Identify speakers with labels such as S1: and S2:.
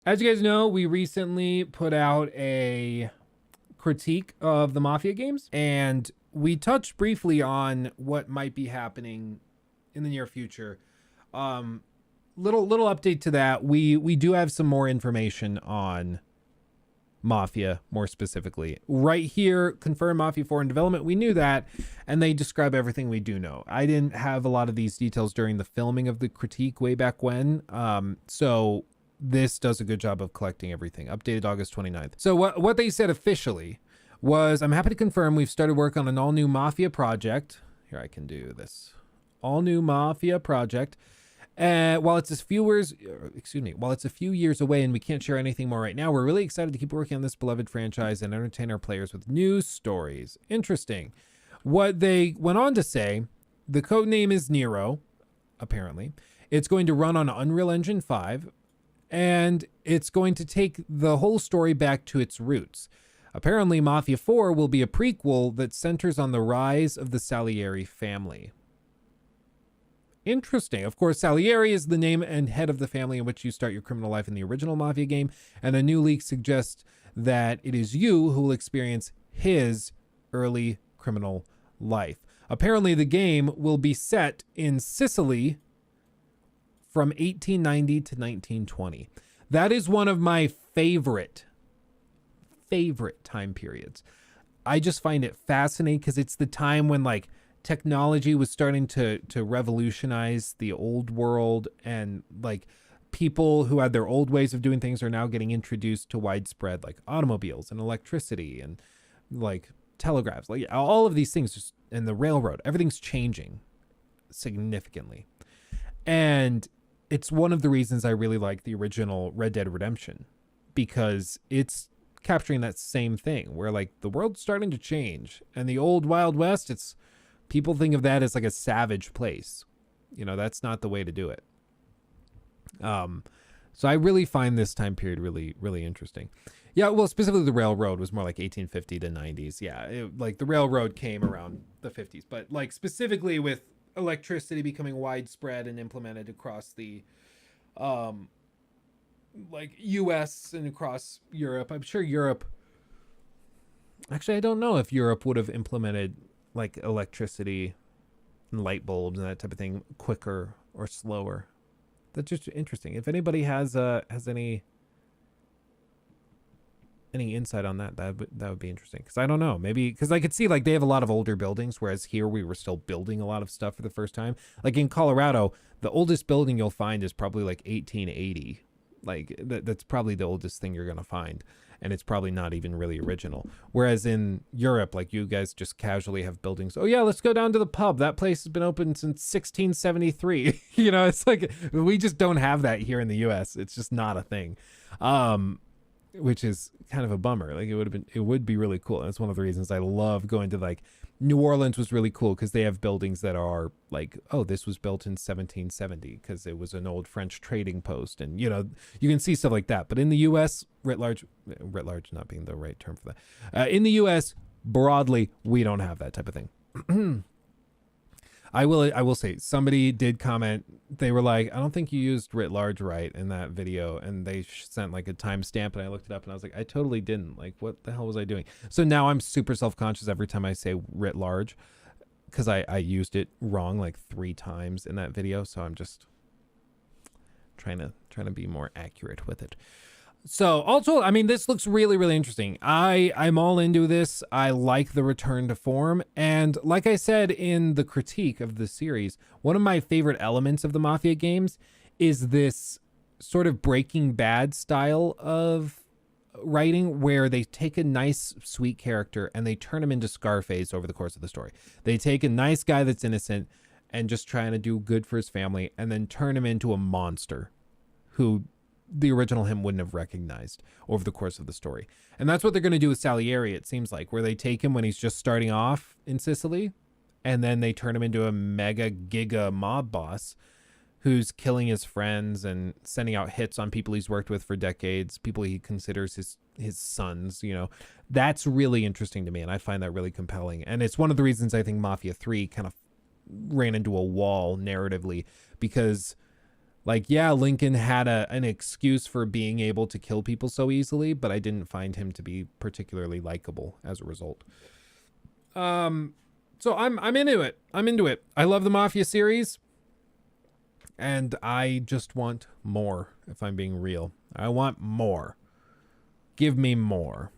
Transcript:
S1: As you guys know, we recently put out a critique of the Mafia games, and we touched briefly on what might be happening in the near future. Um, little update to that. We do have some more information on Mafia, more specifically. Right here, confirm Mafia 4 in development. We knew that, and they describe everything we do know. I didn't have a lot of these details during the filming of the critique way back when. So this does a good job of collecting everything. Updated August 29th. So what they said officially was, I'm happy to confirm we've started work on an all-new Mafia project. Here, I can do this. All-new Mafia project. While it's a few years away and we can't share anything more right now, we're really excited to keep working on this beloved franchise and entertain our players with new stories. Interesting. What they went on to say, the code name is Nero, apparently. It's going to run on Unreal Engine 5, and it's going to take the whole story back to its roots. Apparently, Mafia 4 will be a prequel that centers on the rise of the Salieri family. Interesting. Of course, Salieri is the name and head of the family in which you start your criminal life in the original Mafia game, and a new leak suggests that it is you who will experience his early criminal life. Apparently, the game will be set in Sicily from 1890 to 1920. That is one of my favorite time periods. I just find it fascinating because it's the time when like technology was starting to revolutionize the old world, and like people who had their old ways of doing things are now getting introduced to widespread like automobiles and electricity and like telegraphs, like all of these things, just and the railroad, everything's changing significantly. And it's one of the reasons I really like the original Red Dead Redemption, because it's capturing that same thing where like the world's starting to change, and the old Wild West, it's people think of that as like a savage place. You know, that's not the way to do it. So I really find this time period really, really interesting. Yeah, well, specifically the railroad was more like 1850 to 90s. Yeah, like the railroad came around the 50s, but like specifically with electricity becoming widespread and implemented across the like US and across Europe. I'm sure Europe, actually I don't know if Europe would have implemented like electricity and light bulbs and that type of thing quicker or slower. That's just interesting. If anybody has any insight on that, that would be interesting, because I don't know, maybe because I could see like they have a lot of older buildings, whereas here we were still building a lot of stuff for the first time. Like in Colorado, the oldest building you'll find is probably like 1880. Like that's probably the oldest thing you're gonna find, and it's probably not even really original. Whereas in Europe, like you guys just casually have buildings. Oh yeah, let's go down to the pub. That place has been open since 1673. You know, it's like we just don't have that here in the US. It's just not a thing. Which is kind of a bummer. Like it would be really cool. And it's one of the reasons I love going to like New Orleans was really cool, because they have buildings that are like, oh, this was built in 1770 because it was an old French trading post. And, you know, you can see stuff like that. But in the U.S., writ large not being the right term for that. In the U.S., broadly, we don't have that type of thing. I will say, somebody did comment. They were like, I don't think you used writ large right in that video, and they sent like a timestamp, and I looked it up and I was like, I totally didn't. Like, what the hell was I doing? So now I'm super self-conscious every time I say writ large, because I used it wrong like 3 times in that video. So I'm just trying to be more accurate with it. So also, I mean, this looks really, really interesting. I'm all into this. I like the return to form. And like I said in the critique of the series, one of my favorite elements of the Mafia games is this sort of Breaking Bad style of writing, where they take a nice, sweet character and they turn him into Scarface over the course of the story. They take a nice guy that's innocent and just trying to do good for his family, and then turn him into a monster who the original him wouldn't have recognized over the course of the story. And that's what they're going to do with Salieri, it seems like, where they take him when he's just starting off in Sicily, and then they turn him into a mega giga mob boss who's killing his friends and sending out hits on people he's worked with for decades, people he considers his sons. You know, that's really interesting to me, and I find that really compelling. And it's one of the reasons I think Mafia 3 kind of ran into a wall narratively, because Like, yeah, Lincoln had an excuse for being able to kill people so easily, but I didn't find him to be particularly likable as a result. So I'm into it. I'm into it. I love the Mafia series, and I just want more. If I'm being real, I want more. Give me more.